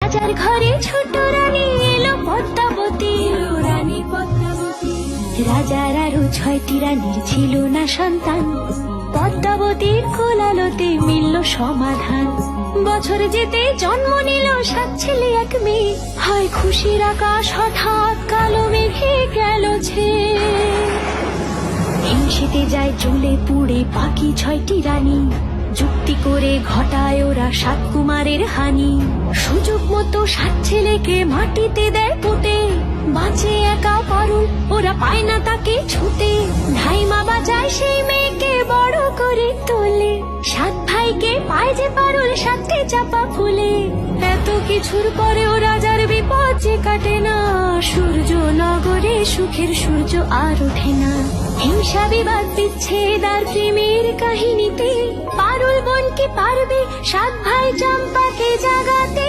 রাজার ঘরে ছোট রানী এলো পদ্মাবতী, রানী পদ্মাবতী। রাজার আরো 6টি রানীর ছিল না সন্তান, পদ্মাবতীর কোলালোতে মিলল সমাধান। বছর যেতে জন্ম নিল 7 ছেলে 1 মেয়ে, হয় খুশির আকাশ হঠাৎ কালো মেঘে গেল ছেয়ে। হিংসেতে যায় জ্বলে পুড়ে বাকি 6টি রানী, যুক্তি করে ঘটায় ওরা 7 কুমারের হানি। সুযোগ মতো 7 ছেলেকে মাটিতে দেয় পুঁতে, বাঁচে একা পারুল ওরা পায় না তাকে ছুতে। ধাইমা বাঁচায় সেই মেয়েকে বড় করে তোলে, 7 ভাইকে পায় যে পারুল 7টে চাপা ফুলে। এত কিছুর পরেও রাজার বিপদ যে কাটে না, সূর্য নগরে সুখের সূর্য আর ওঠে না। হিংসা বিবাদ বিচ্ছেদ আর প্রেমের কাহিনীতে পারুল বোন কি পারবে 7 ভাই চম্পাকে জাগাতে?